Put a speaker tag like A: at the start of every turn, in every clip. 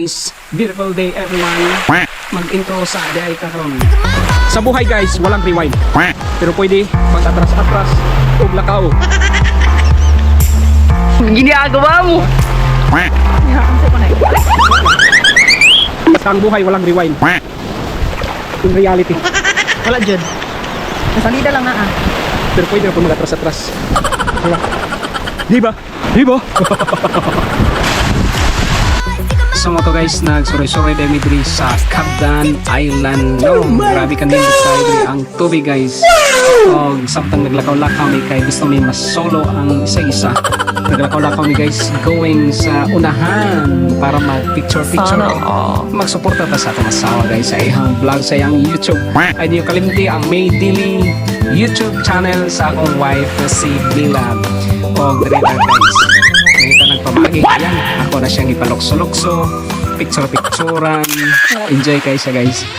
A: guys, beautiful day everyone. Mag-intro sa day karon. Sa buhay guys, walang rewind. Pero pwede mag-atras-atras o lakaw.
B: Ginagawa mo.
A: Basta ang buhay walang rewind. In reality.
B: Wala dyan. Nasalida lang na
A: Pero pwede na po mag-atras-atras. Diba? Diba? So mo to guys, nag-sorry demi diri sa Cabdan Island. No, grabe kanindot tayo diri ang tubig guys. O samtang naglakaw-lakaw mi kay gusto mi mas solo ang isa-isa. Naglakaw-lakaw mi guys going sa unahan para mag-picture-picture. Magsuporta ta sa atong asawa guys sa ihang vlog sa iyang YouTube. Ay niyo kalimti ang May Daily YouTube channel sa akong wife na si Mila. O diri guys. Kita nagpamagi yan. Ako na siyang ipalukso-lukso, picture-picturan. Enjoy kayo siya guys.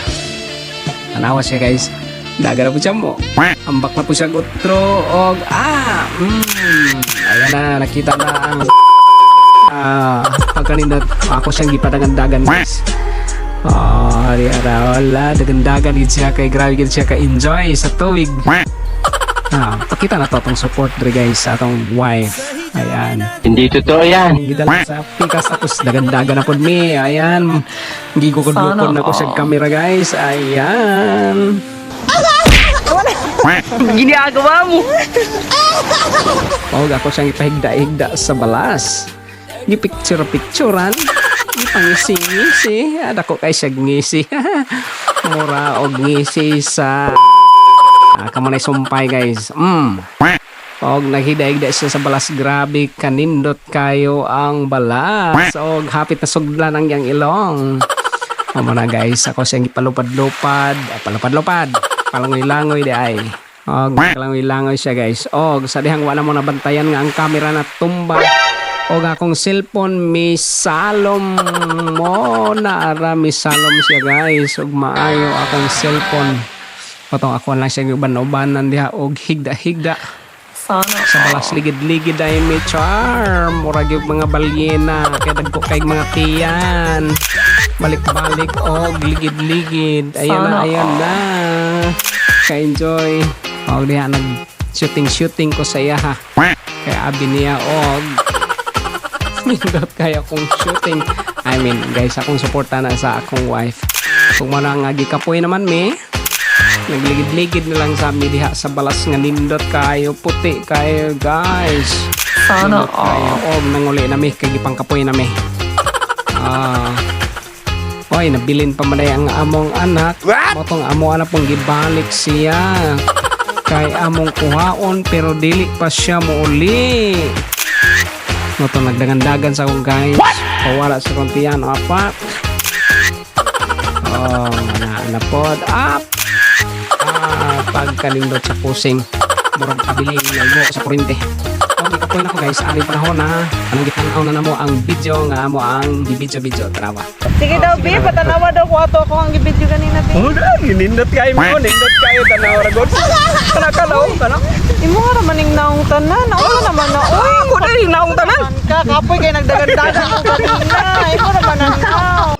A: Tanawa siya guys. Daga na po siya mo. Ambak na po siya gutro. Og ayan na, nakita na ang pagkanindot. Ako siyang ipadangan-dagan guys. Wala, dagan-dagan gid siya kay grabe gid siya ka-enjoy sa tubig. Pakita na to itong support dre guys sa atong wife. Ayan.
C: Hindi totoo yan.
A: Gidala sa pikas tapos dagan-dagan na po mi. Ayan. Gigukod-gukod na ko sa camera guys. Ayan.
B: Ginagawa mo.
A: Ako siyang ipahigda-higda sa balas. Gipicture-picturean. Gipangisi-ngisi. Adako kay siya ngisi. Mura og ngisi sa kamanay sumpay guys. Og naghida-higda siya sa balas, grabe kanindot kayo ang balas. Og hapit na suglan ang yang ilong. Muna guys, ako siyang ipalupad-lupad, palupad-lupad, palangoy-langoy di ay. Og palangoy-langoy siya guys. Og sa dihang wala mo nabantayan nga ang camera na tumba. Og akong cellphone misalom mo naara misalom siya guys. Og maayo akong cellphone. Patong ako lang siya uban-ubanan diha og higda-higda. Sa balas ligid-ligid ay may charm. Murag yung mga balyena. Kaya dagko kay mga tiyan. Balik-balik og ligid-ligid. Ayan na. Ka-enjoy. Og diha nag-shooting ko sa iya ha. Kaya abi niya og nindot kaya akong shooting. I mean guys, akong suporta na sa akong wife. Kung mo na nga gikapoy naman mi. Nagligid-ligid na lang sa amin diha sa balas nga nindot kayo, puti kayo guys. Sana nanguli na mi, kay gipang kapoy na mi. Oy, nabilin pa maday ang among anak. Motong amo anak pong gibalik siya. Kay among kuhaon pero dili pa siya muuli. Motong nagdagan-dagan sa akong guys. Pawala sa kontiyan, apat. Wala pod up. Pagkalindot sa pusing murag kabiling nalmo sa kurente. Okay, kapoy na ko guys, anong panahon na anong gitanaw na namo ang video nga mo ang gibidyo-bidyo tanawa.
B: Sige daw, B, patanawa daw ko ato ako ang gibidyo ganina, B.
A: Nindot kayo mo, nindot kayo tanawa ragod. Kalakalaw ka na.
B: Imo nga naman yung naong tanan. Ako naman na, uy.
A: Ako na yung naong tanan.
B: Kapoy kayo nagdagan-dagan ko kanina. Imo naman ang naong.